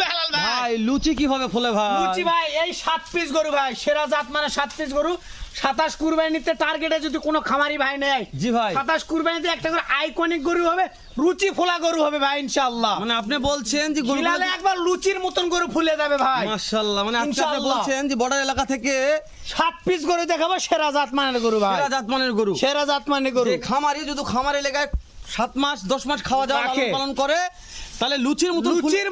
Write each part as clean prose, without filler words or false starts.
হালাল ভাই। লুচি কিভাবে ফলে ভাই? লুচি ভাই এই 7 পিস গরু ভাই, সেরা জাত মানে 7 পিস গরু। 27 কুরবানিতে টার্গেটে যদি কোনো খামারি ভাই নেয়, জি ভাই, 27 কুরবানিতে একটা করে আইকনিক গরু হবে, রুচি ফোলা গরু হবে ভাই ইনশাআল্লাহ। মানে আপনি বলছেন যে গরু বিলালে একবার লুচির মতন গরু ফুলে যাবে ভাই মাশাআল্লাহ। মানে আপনি ইনশাআল্লাহ। বলছেন যে বর্ডার এলাকা থেকে 7 পিস গরু দেখাবো, সেরা জাত মানের গরু ভাই, সেরা জাতমানের গরু। সেরা জাত মানের গরু। যে খামারি যদি খামার এলাকায় 7 মাস 10 মাস খাওয়া যাওয়া রাখে। লালন পালন করে, তাহলে লুচির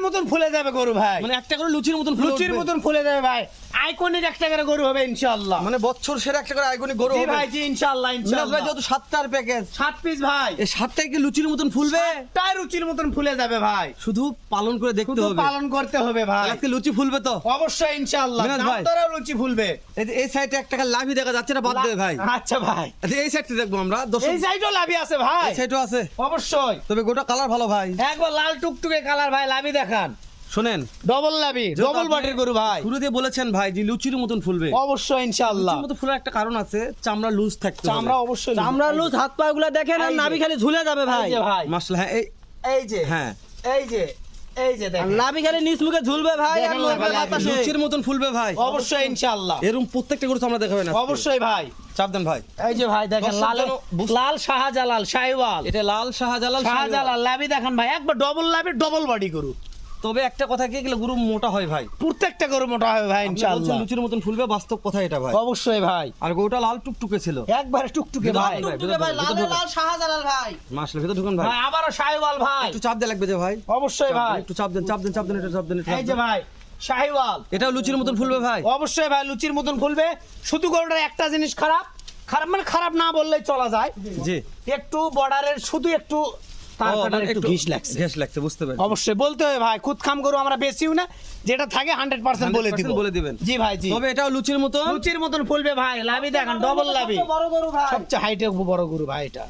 মতন ফুলে যাবে গরু ভাই, মানে একটা করে লুচির মতন লুচির মতন ফুলে যাবে ভাই। আইকনিক একটা করে গরু হবে ইনশাআল্লাহ। মানে বছর সেরা একটা করে আইকনিক গরু জি হবে ভাই, জি ইনশাআল্লাহ মিরাজ ভাই। ইনশাআল্লাহ। যেহেতু 7টার প্যাকেজ, 7 পিস ভাই, এই 7টাই কি লুচির মতন ফুলবে? তাই রুচির মতন ফুলে যাবে ভাই, শুধু পালন করে দেখতে শুধু হবে, পালন করতে হবে ভাই। আজকে লুচি ফুলবে তো অবশ্যই ইনশাআল্লাহ, মিরাজ ভাই। দামদরেও লুচি ফুলবে। এই সাইডে একটা লাভি দেখা যাচ্ছে, এটা বাদ দেবে ভাই। আচ্ছা ভাই, আচ্ছা, এই সাইডটা দেখবো আমরা, দর্শক এই সাইডও লাভি আছে ভাই, এই সাইডও আছে, অবশ্যই। তবে গোটা কালার ভালো ভাই। একবার লাল টুকটুকে কালার ভাই, লাভি দেখান। শুনেন, ডবল লাভি, ডবল বাটির গরু ভাই, শুরুতে বলেছেন ভাই যে লুচির মতন ফুলবে। অবশ্যই ইনশাআল্লাহ। লুচির মতন ফুলার একটা কারণ আছে, চামড়া লুজ থাকতে হবে। চামড়া অবশ্যই চামড়া লুজ, হাত পা গুলা দেখেন আর এই যে। নাভি খালি ঝুলে যাবে ভাই। এই যে ভাই, মাশাআল্লাহ। হ্যাঁ, এই যে, হ্যাঁ, এই যে, এই যে আর দেখেন, নাভি খালি নিচ মুখে ঝুলবে ভাই, আর দেখেন নড়বে লাভি, বাতাসে। লুচির মতন ফুলবে ভাই, অবশ্যই ইনশাআল্লাহ। এরকম প্রত্যেকটা গরু চামড়া দেখাবেন আজকে। অবশ্যই ভাই। চাপ দেন ভাই। এই যে ভাই দেখেন, দর্শক লাল যেন লাল শাহজালাল শাহিওয়াল, এটা লাল শাহজালাল। শাহজালাল লাভি দেখেন ভাই, একবার ডবল লাভি, ডবল বডি গরু। তবে একটা কথা কি, গেলে গরু মোটা হয় ভাই। প্রত্যেকটা গরু মোটা হবে ভাই আপনি বলছেন ইনশাআল্লাহ। লুচির মতন ফুলবে, বাস্তব কথা এটা ভাই। অবশ্যই ভাই, আর গরুটা লাল টুকটুকে ছিল। একবারে টুকটুকে লাল ভাই। টুকটুকে ভাই, লাল লাল শাহজালাল ভাই। মাশাআল্লাহ, ভিতরে ঢুকুন ভাই। ভাই আবারও শাহিওয়াল ভাই, একটু চাপ দিয়ে লাগবে যে ভাই। অবশ্যই ভাই। একটু চাপ দেন, চাপ দেন, চাপ দেন, এটা চাপ দেন, এটা চাপ এই যে দেন। ভাই শাহিওয়াল, এটাও লুচির মতন ফুলবে ভাই। অবশ্যই ভাই লুচির মতন ফুলবে। শুধু গরুটার একটা জিনিস খারাপ, খারাপ মানে খারাপ না বললেই চলা যায়, জি, একটু বর্ডারের শুধু একটু তার ও, কাটার মানে একটু ঘিস লাগছে। ঘেঁষ লাগছে, বুঝতে পারছি। অবশ্যই বলতে হবে ভাই, খুদ খাম গরু আমরা বেশিও না, যেটা থাকে 100% বলে দিব, 100% বলে দিবেন। জি ভাই জি। তবে এটাও লুচির মতন। লুচির মতন ফুলবে ভাই, লাভি দেখেন ডবল লাভি, সবচেয়ে বড় গরু ভাই। সবচেয়ে হাইটে বড় গরু ভাই এটা।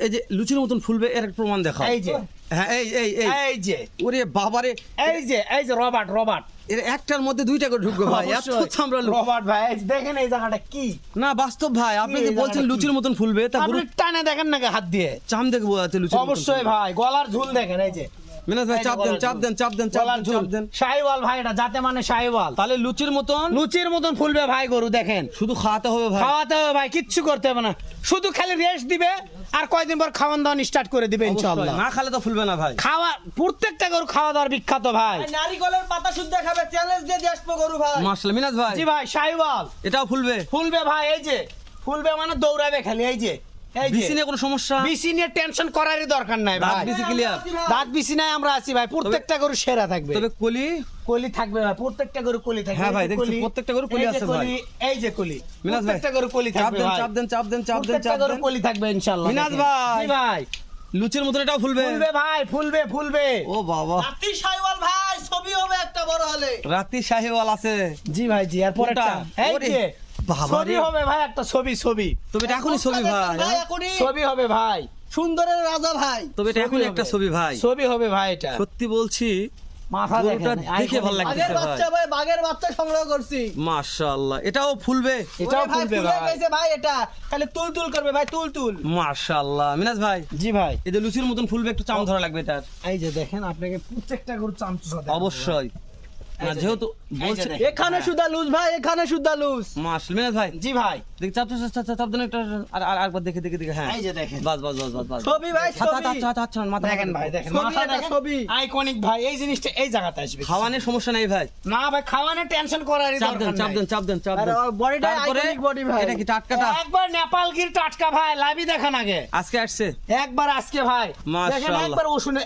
এই যে লুচির মতন ফুলবে, এর একটা প্রমাণ দেখাও। এই যে, হ্যাঁ, এই এই এই এই যে, ওরে বাবারে, এই যে, এই যে রবার্ট, রবার্ট এর একটার মধ্যে দুইটা করে ঢুকবে ভাই, এত অবশ্যই। চামড়া লুক। রবার্ট ভাই, এই যে দেখেন এই জায়গাটা কি, না বাস্তব ভাই, আপনি এই যে বলছেন জায়গাটা লুচির কি? মতন ফুলবে, তা গরু আপনি টানে দেখেন না হাত দিয়ে, চাম দেখে বোঝা যাচ্ছে লুচির মতন অবশ্যই ফুলবে। ভাই। গলার ঝুল দেখেন, এই যে মিনাজ ভাই, এই যে চাপ দেন, গলার চাপ ঝুল। দেন, চাপ দেন, চাপ গলার দেন, ঝুল চাপ দেন। শাহিওয়াল ভাই, এটা যাতে মানে শাহিওয়াল, তাহলে লুচির মতন লুচির মতন ফুলবে ভাই গরু দেখেন। শুধু খাওয়াতে হবে ভাই। খাওয়াতে হবে ভাই, কিচ্ছু করতে হবে না, শুধু খালি রেস্ট দিবে, আর কয়দিন পর খাওয়ান দাওয়ান স্টার্ট করে দিবে ইনশাআল্লাহ। না খালে তো ফুলবে না ভাই। খাওয়া প্রত্যেকটা গরু খাওয়া দাওয়ার বিখ্যাত ভাই। ভাই, নারিকেলের পাতা শুদ্ধ খাবে, চ্যালেঞ্জ দিয়ে দিয়ে আসবো গরু ভাই। মাশাআল্লাহ মিনাজ ভাই, জি ভাই শাহিওয়াল এটাও ফুলবে। ফুলবে ভাই, এই যে ফুলবে মানে দৌড়াবে খালি, এই যে, এই যে বিসি নিয়ে কোনো সমস্যা? বিসি নিয়ে টেনশন করারই দরকার নাই দাঁত ভাই, বিসি ক্লিয়ার। দাঁত বিসি নাই, আমরা আছি ভাই, প্রত্যেকটা গরু সেরা থাকবে। তবে কলি কলি থাকবে ভাই, প্রত্যেকটা গরু কলি থাকবে। হ্যাঁ ভাই, এই যে দেখছি কলি, প্রত্যেকটা গরু কলি এই যে আছে ভাই। কলি, এই যে কলি, মিনাজ ভাই, প্রত্যেকটা গরু কলি চাপ থাকবে দেন, ভাই, চাপ দেন, চাপ দেন, চাপ দেন, প্রত্যেকটা চাপ গরু দেন। কলি থাকবে ইনশাআল্লাহ। মিনাজ দেখেন। ভাই। জি ভাই, লুচির মতন এটাও ফুলবে। ফুলবে ভাই, ফুলবে ফুলবে। ও বাবা, রাত্রি শাহিওয়াল ভাই, ছবি হবে একটা বড় হলে। রাতি শাহিওয়াল আছে। জি ভাই জি, আর পরেরটা কোনটা? এই ওরে যে বাবা ছবি রে। হবে ভাই, একটা ছবি, ছবি তবে এটা এখনই ছবি ভাই। ভাই এখনই ছবি হবে ভাই, সুন্দরের রাজা ভাই। তবে এটা এখনই একটা ছবি ভাই। ছবি হবে ভাই। এটা সত্যি বলছি, মাথা গরুটা দেখেন, দেখে ভালো লাগছে। বাঘের বাচ্চা ভাই, বাঘের বাচ্চা সংগ্রহ করছি। মাশাআল্লাহ, এটাও ফুলবে। এটাও ওরে ভাই, ফুলবে ফুলে ভাই। গেছে ভাই, এটা খালি তুল তুল করবে ভাই, তুল তুল। মাশাআল্লাহ মিনাজ ভাই, জি ভাই, এই যে লুচির মতন ফুলবে, একটু চাম ধরা লাগবে এটার। এই যে দেখেন, আপনাকে প্রত্যেকটা গরু চামচুসা দেখাবো। অবশ্যই। না, যেহেতু বলছেন দেখেন। এখানে সুদা লুজ ভাই, এখানে সুদা লুজ। মাশাআল্লাহ মিনাজ ভাই, জি ভাই, দেখি চাপ চাপ চাপ চাপ দেন একটা, আর আরেকবার দেখে দেখে দেখে। হ্যাঁ এই যে দেখেন, বাস বাস বাস বাস বাস। ছবি ভাই, আচ্ছা ছবি। আচ্ছা আচ্ছা আচ্ছা, মাথা দেখেন ভাই, দেখেন ছবি, মাথা এটা দেখেন, ছবি। আইকনিক ভাই, এই জিনিসটা এই জায়গাতে আসবে। খাওয়ানোর সমস্যা নেই ভাই। না ভাই, খাওয়ানোর টেনশন করারই চাপ দেন, দরকার চাপ নাই। দেন, চাপ দেন, চাপ আর দেন। ওর বডিটা তারপরে আইকনিক বডি ভাই। এটা কি টাটকাটা? একবার নেপালগির টাটকা ভাই, লাভি দেখান আগে। আজকে আসছে একবার আজকে ভাই দেখেন, মাশাআল্লাহ। একবার ওষুনে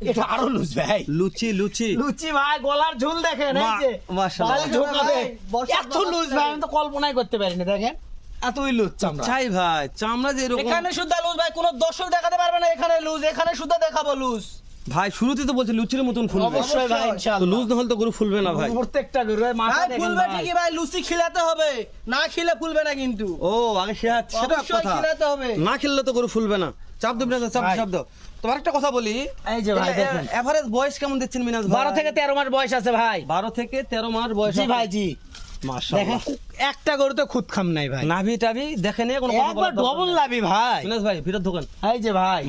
এটা আরো লুজ ভাই, লুচি লুচি। লুচি ভাই, গলার ঝুল দেখেন, এই যে মাশাআল্লাহ। গলার ঝুল হবে। ভাই, বর্ষার এত লুজ ভাই, আমি তো কল্পনাই করতে পারিনি। দেখেন এতই লুজ চামড়া। চাই ভাই, চামড়া যে এরকম। এখানে সুদা লুজ ভাই, কোনো দর্শক দেখাতে পারবে না এখানে লুজ, এখানে সুদা দেখাবো লুজ। ভাই শুরুতে তো বলছে লুচির মতন ফুলবে। অবশ্যই ভাই, তো ইনশাআল্লাহ। লুজ না হলে তো গরু ফুলবে না ভাই। প্রত্যেকটা গরু মাথা ভাই দেখেন ফুলবে ভাই। ঠিকই ভাই, লুচি খিলাতে হবে, না খেলে ফুলবে না কিন্তু। ও আগে সেটা অবশ্যই কথা। খিলাতে হবে। না খেললে তো গরু ফুলবে না। চাপ দেব না, চাপ ভাই। চাপ দাও। তোমার একটা কথা বলি, এই যে ভাই দেখেন, এভারেজ বয়স কেমন দিচ্ছেন মিনাজ ভাই? 12 থেকে 13 মাস বয়স আছে ভাই। 12 থেকে 13 মাস বয়স জি আছে। ভাই জি, মাশাআল্লাহ। দেখেন একটা গরুতে খুদ খাম নাই ভাই, নাভি টাভি দেখে নিয়ে কোনো কথা একবার বলার দরকার ডবল নেই। লাভি ভাই। মিনাজ ভাই ভিতর ঢোকেন। এই যে ভাই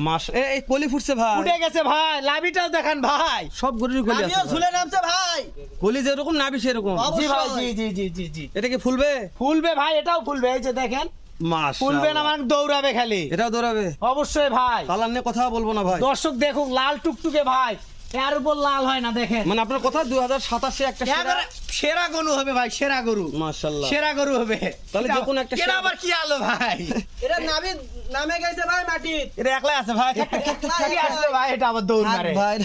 এই কলি ফুটছে ভাই, উঠে গেছে ভাই, লাভিটাও দেখেন ভাই। সব গরুরই কলি আছে আমিও ভাই। ঝুলে নামছে ভাই। কলি যেরকম নাভি সেরকম। জি ভাই, জি অবশ্যই। জি জি জি জি এটা কি ফুলবে? ফুলবে ভাই, এটাও ফুলবে। এই যে দেখেন মাশাআল্লাহ। ফুলবে না মানে দৌড়াবে খালি। এটাও দৌড়াবে। অবশ্যই ভাই, কালার নিয়ে কথা বলবো না ভাই, দর্শক দেখুক লাল টুকটুকে ভাই, এর উপর লাল হয় না। দেখেন মানে আপনার কথা 2027 একটা একেবারে সেরা গরু হবে ভাই, সেরা গরু, মাশাআল্লাহ। সেরা গরু হবে। তাহলে যে কোনো একটা এটা সেরা- আবার কি আলো ভাই, এটা নামে গেছে ভাই মাটি। এটা একলাই আছে ভাই, কি আসলো ভাই, এটা আবার দৌড় থাক মারে। ভাই,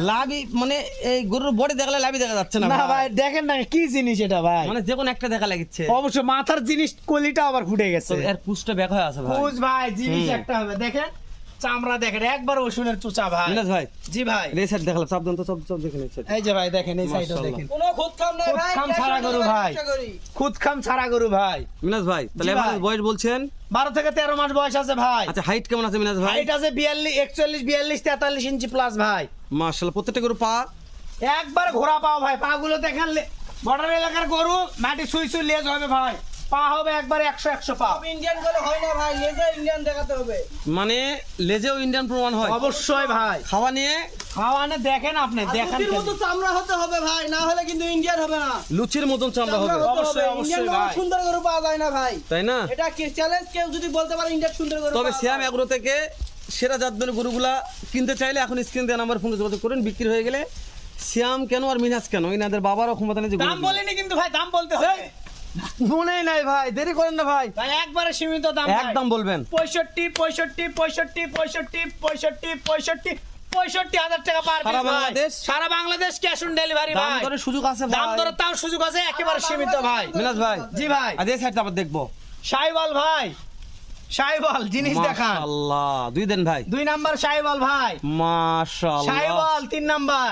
লাভি মানে এই গরুর বডি দেখলে লাভি দেখা যাচ্ছে না না ভাই ভাই, দেখেন না কি জিনিস এটা ভাই, মানে যে কোনো একটা দেখা লাগিচ্ছে। অবশ্য মাথার জিনিস কলিটা আবার ফুটে গেছে। তো এর পুষ্টা ব্যাক হয়ে আছে ভাই। বুঝ ভাই জিনিস হুম। একটা হবে। দেখেন চামড়া দেখেন একবার ওষুনের চুচা ভাই। মিনাজ ভাই জি ভাই, এই সাইড দেখালাম, চাপ দেন তো, সব দেখে নিচ্ছে। এই যে ভাই দেখেন এই সাইডে মাশাআল্লাহ। দেখেন কোনো খুদ খাম নাই ভাই। খুদ খাম ছাড়া গরু ভাই। খুদ খাম ছাড়া গরু ভাই। মিনাজ ভাই তাহলে জি ভাই। আপনার বয়স বলছেন? 12 থেকে 13 মাস বয়স আছে ভাই। আচ্ছা হাইট কেমন আছে মিনাজ ভাই? হাইট আছে 42 41 42 43 ইঞ্চি প্লাস ভাই। মাশাআল্লাহ। প্রত্যেকটা গরু পা একবার ঘোড়া পাও ভাই, পা গুলো দেখেন বর্ডার এলাকার গরু মাটি সুই সুই লেজ হবে ভাই, পা হবে একবার 100 পা। ইন্ডিয়ান বলে হয় না ভাই, লেজে ইন্ডিয়ান দেখাতে হবে। মানে লেজেও ইন্ডিয়ান প্রমাণ হয়। অবশ্যই ভাই, খাওয়া নিয়ে খাওয়ানে দেখেন আপনি আর দেখেন দুটির মতো চামড়া হতে হবে ভাই, না হলে কিন্তু ইন্ডিয়ান হবে না। লুচির মতন চামড়া হবে, চামড়া হতে অবশ্যই, হবে। অবশ্যই ইন্ডিয়ান ভাই। গরু সুন্দর গরু পাওয়া যায় না ভাই। তাই না? এটা কি চ্যালেঞ্জ, কেউ যদি বলতে পারে ইন্ডিয়ান সুন্দর গরু তবে পাওয়া শ্যাম যায়। এগ্রো থেকে সেরা জাতমানের গরুগুলা কিনতে চাইলে এখন স্ক্রিন দেওয়া নাম্বার ফোনে যোগাযোগ করুন। বিক্রি হয়ে গেলে শ্যাম কেন আর মিনাজ কেন, এনাদের বাবারও ক্ষমতা নেই যে গরু দাম কিনবে। বলিনি কিন্তু ভাই, দাম বলতে হবে মনেই নাই ভাই, দেরি করেন না ভাই, ভাই, একবারে সীমিত দাম ভাই। একদম বলবেন। 65,000 টাকা পার সারা পিস ভাই। বাংলাদেশ? সারা বাংলাদেশ ক্যাশ অন ডেলিভারি দাম ভাই। দরের সুযোগ আছে দাম ভাই। দরের তাও সুযোগ আছে, একেবারে সীমিত ভাই। মিনাজ ভাই জি ভাই, আজ এই সাইডটা আবার দেখবো। শাইওয়াল ভাই, শাইওয়াল জিনিস দেখান। মাশাআল্লাহ। দুই দেন ভাই। 2 নাম্বার শাইওয়াল ভাই, মাশাআল্লাহ শাইওয়াল 3 নাম্বার,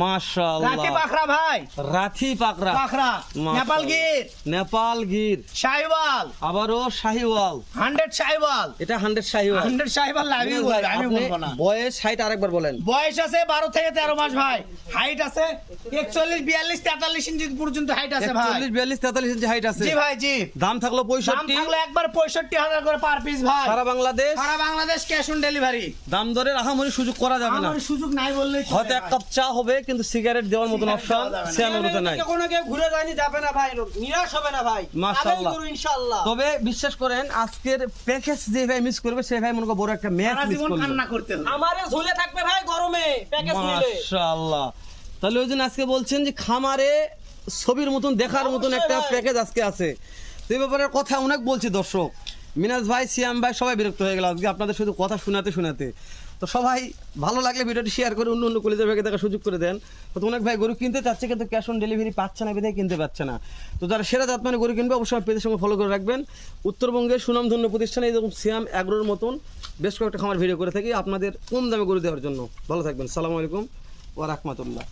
মাশাআল্লাহ। রাতি পাখরা ভাই, রাথি পাকড়া, পাখরা, মাশাআল্লাহ। নেপাল গির, নেপাল গির, শাইওয়াল, আবারও শাহিওয়াল। 100 শাইওয়াল, এটা 100 শাহিওয়াল। 100 শাইওয়াল আমি মিনাজ বলবো, ভাই, আমি আপনি বলবো না। বয়স হাইট আরেকবার বলেন। বয়স আছে 12 থেকে 13 মাস ভাই, হাইট আছে 41 42 43 ইঞ্চি পর্যন্ত হাইট আছে ভাই। 41 42 43 ইঞ্চি হাইট আছে। জি ভাই, জি। দাম থাকলো দাম 65। থাকলে একবার 65,000 করে পার পিস ভাই। সারা বাংলাদেশ সারা বাংলাদেশ ক্যাশ অন ডেলিভারি। দাম দরের আহামরি সুযোগ করা যাবে না। আমার সুযোগ নাই বললেই চলে হয়তো এক ভাই। কাপ চা হবে, কিন্তু সিগারেট দেওয়ার মতন সিগারেট অপশন দেওয়া যাবে না। শ্যামরুতে নাই। কোনো কেউ ঘুরে যায়নি, যাবে না ভাই, নিরাশ হবে না ভাই। মাশাআল্লাহ। আদায় করুন ইনশাআল্লাহ। তবে বিশ্বাস করেন আজকের প্যাকেজ যে ভাই মিস করবে সেই ভাই মনে করো বড় একটা ম্যাচ সারা মিস জীবন করবে। কান্না করতে হবে। আমারে ঝুলে থাকবে ভাই গরমে প্যাকেজ নিলে। মাশাআল্লাহ। তাহলে ওই জন্য আজকে বলছেন যে খামারে ছবির মতন দেখার মতন অবশ্যই একটা ভাই। প্যাকেজ আজকে আছে। তো এই ব্যাপারে কথা অনেক বলছি দর্শক, মিনাজ ভাই সিয়াম ভাই সবাই বিরক্ত হয়ে গেল আজকে আপনাদের শুধু কথা শোনাতে শোনাতে। তো সবাই ভালো লাগলে ভিডিওটি শেয়ার করে অন্য অন্য কলেজের ভাইকে দেখার সুযোগ করে দেন। তো অনেক ভাই গরু কিনতে চাচ্ছে কিন্তু ক্যাশ অন ডেলিভারি পাচ্ছে না, বিধায় কিনতে পারছে না। তো যারা সেরা জাত মানে গরু কিনবে অবশ্যই পেজের সঙ্গে ফলো করে রাখবেন। উত্তরবঙ্গের সুনামধন্য প্রতিষ্ঠানে এরকম সিয়াম অ্যাগ্রোর মতন বেশ কয়েকটা খামার ভিডিও করে থাকি আপনাদের কম দামে গরু দেওয়ার জন্য। ভালো থাকবেন। সালামু আলাইকুম ওয়া রাহমাতুল্লাহ।